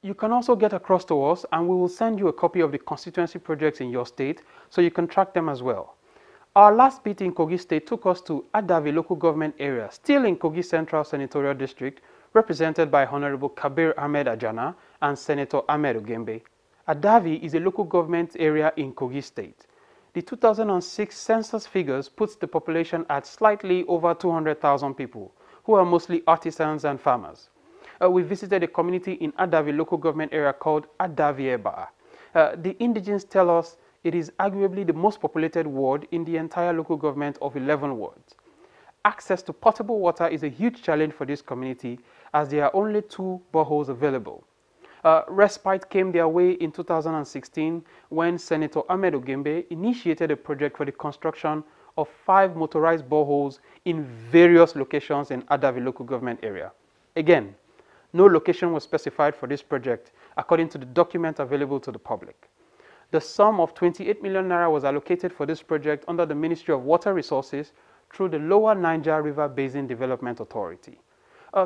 You can also get across to us and we will send you a copy of the constituency projects in your state so you can track them as well. Our last bit in Kogi State took us to Adavi local government area, still in Kogi Central Senatorial District, represented by Honorable Kabir Ahmed Ajana and Senator Ahmed Ogembe. Adavi is a local government area in Kogi State. The 2006 census figures puts the population at slightly over 200,000 people, who are mostly artisans and farmers. We visited a community in Adavi local government area called Adavi Eba. The indigents tell us it is arguably the most populated ward in the entire local government of 11 wards. Access to potable water is a huge challenge for this community as there are only 2 boreholes available. Respite came their way in 2016 when Senator Ahmed Ogembe initiated a project for the construction of 5 motorized boreholes in various locations in Adavi local government area. Again, no location was specified for this project according to the document available to the public. The sum of 28 million naira was allocated for this project under the Ministry of Water Resources through the Lower Niger River Basin Development Authority.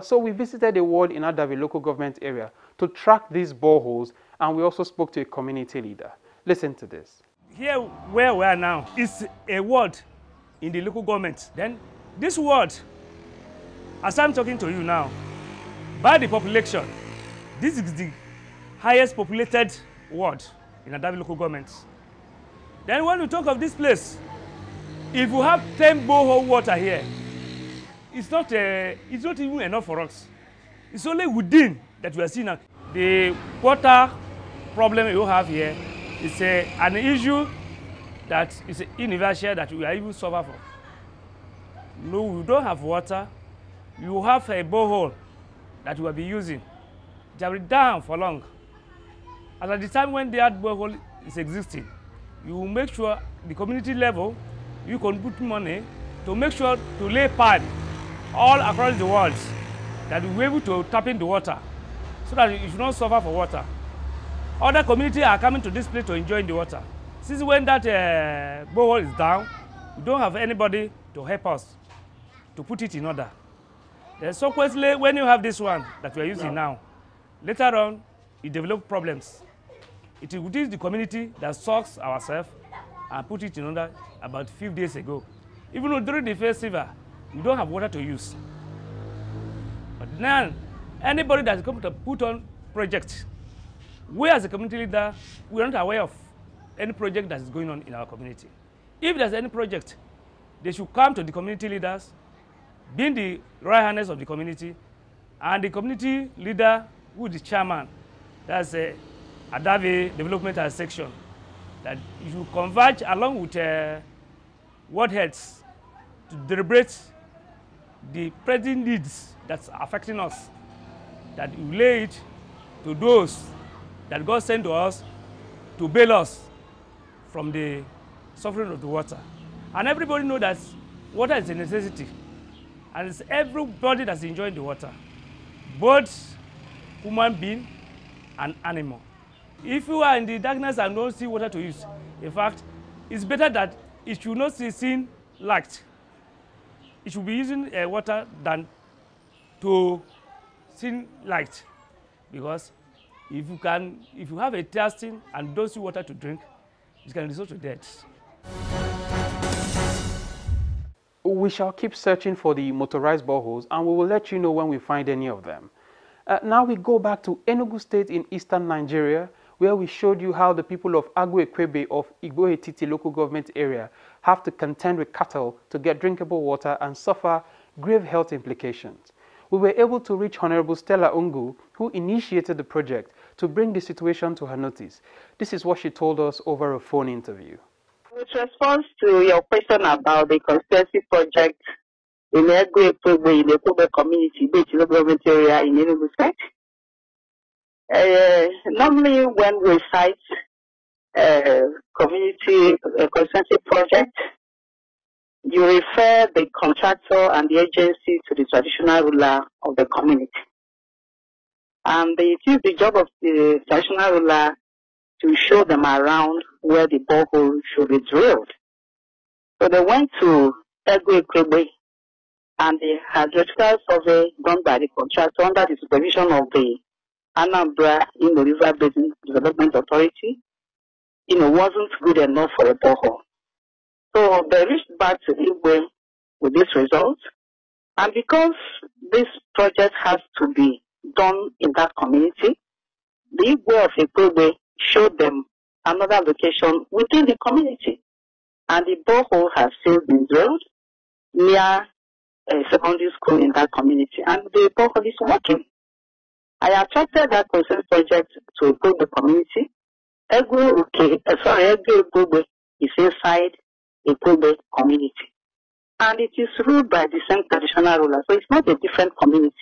So we visited a ward in Adavi local government area to track these boreholes, and we also spoke to a community leader. Listen to this. Here where we are now is a ward in the local government. Then this ward, as I'm talking to you now, by the population, this is the highest populated ward in Adavi local government. Then when we talk of this place, if you have 10 borehole water here, it's not even enough for us. It's only within that we are seeing now. The water problem you have here is an issue that is universal that we are even suffer from. No, we don't have water. You have a borehole that we will be using. They have been down for long. And at the time when that borehole is existing, you make sure the community level, you can put money to make sure to lay pipe all across the world that we will be able to tap in the water so that you should not suffer for water. Other communities are coming to this place to enjoy the water. Since when that borehole is down, we don't have anybody to help us to put it in order. Then subsequently, when you have this one that we are using now, later on, it develops problems. It is the community that sucks ourselves and put it in order about 5 days ago. Even though during the festival, we don't have water to use. But now, anybody that's come to put on project, we as a community leader, we are not aware of any project that is going on in our community. If there's any project, they should come to the community leaders, being the right handers of the community, and the community leader who is the chairman, that's Adavi Development Section, that you should converge along with ward heads to deliberate the present needs that's affecting us, that we lay it to those that God sent to us to bail us from the suffering of the water. And everybody knows that water is a necessity, and it's everybody that's enjoying the water, both human being and animal. If you are in the darkness and don't see water to use, in fact, it's better that it should not see seen light. It should be using water than to see light, because if you have a thirsting and don't see water to drink, it can result to death. We shall keep searching for the motorized boreholes, and we will let you know when we find any of them. Now we go back to Enugu State in eastern Nigeria, where we showed you how the people of Agbo-Ekwebe of Igbo-Etiti local government area have to contend with cattle to get drinkable water and suffer grave health implications. We were able to reach Honorable Stella Ungu, who initiated the project, to bring the situation to her notice. This is what she told us over a phone interview. With response to your question about the constituency project in Agbo-Ekwebe in the Kogi community, which is a government area in Enugu State, normally when we cite community constituency project, you refer the contractor and the agency to the traditional ruler of the community. And it is the job of the traditional ruler to show them around where the borehole should be drilled. So they went to Agbo-Ekwebe, and the hydrological survey done by the contractor under the supervision of the Anambra River Basin Development Authority, wasn't good enough for a borehole. So they reached back to Igwe with this result. And because this project has to be done in that community, the Igwe of Igwe showed them another location within the community. And the borehole has still been drilled near a secondary school in that community. And the borehole is working. I attracted that consent project to the community. Egwe is inside Igwe community. And it is ruled by the same traditional ruler, so it's not a different community.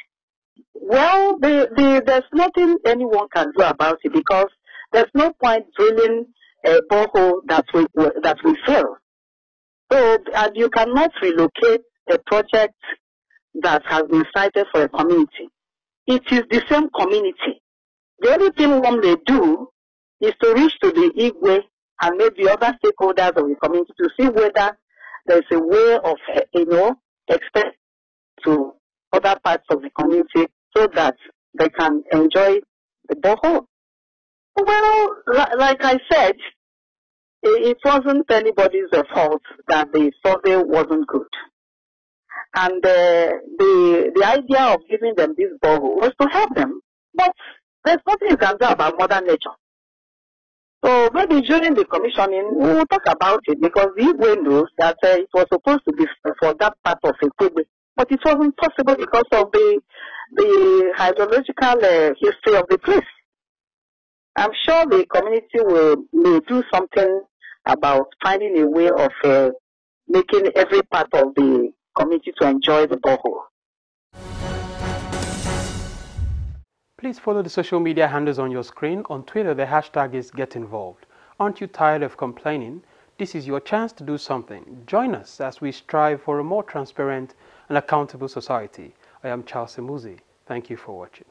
Well, there's nothing anyone can do about it because there's no point drilling a borehole that will fail. So, and you cannot relocate a project that has been cited for a community. It is the same community. The only thing one may do is to reach to the Igwe and maybe other stakeholders of the community to see whether there's a way of, expand to other parts of the community so that they can enjoy the borehole. Well, like I said, it wasn't anybody's fault that the survey wasn't good. And the idea of giving them this borehole was to help them. But there's nothing you can do about Mother Nature. So maybe during the commissioning, we will talk about it because the Igwe knows that it was supposed to be for that part of Igwe, but it wasn't possible because of the hydrological history of the place. I'm sure the community may do something about finding a way of making every part of the community to enjoy the borehole. Please follow the social media handles on your screen. On Twitter, the hashtag is GetInvolved. Aren't you tired of complaining? This is your chance to do something. Join us as we strive for a more transparent and accountable society. I am Charles Emuzi. Thank you for watching.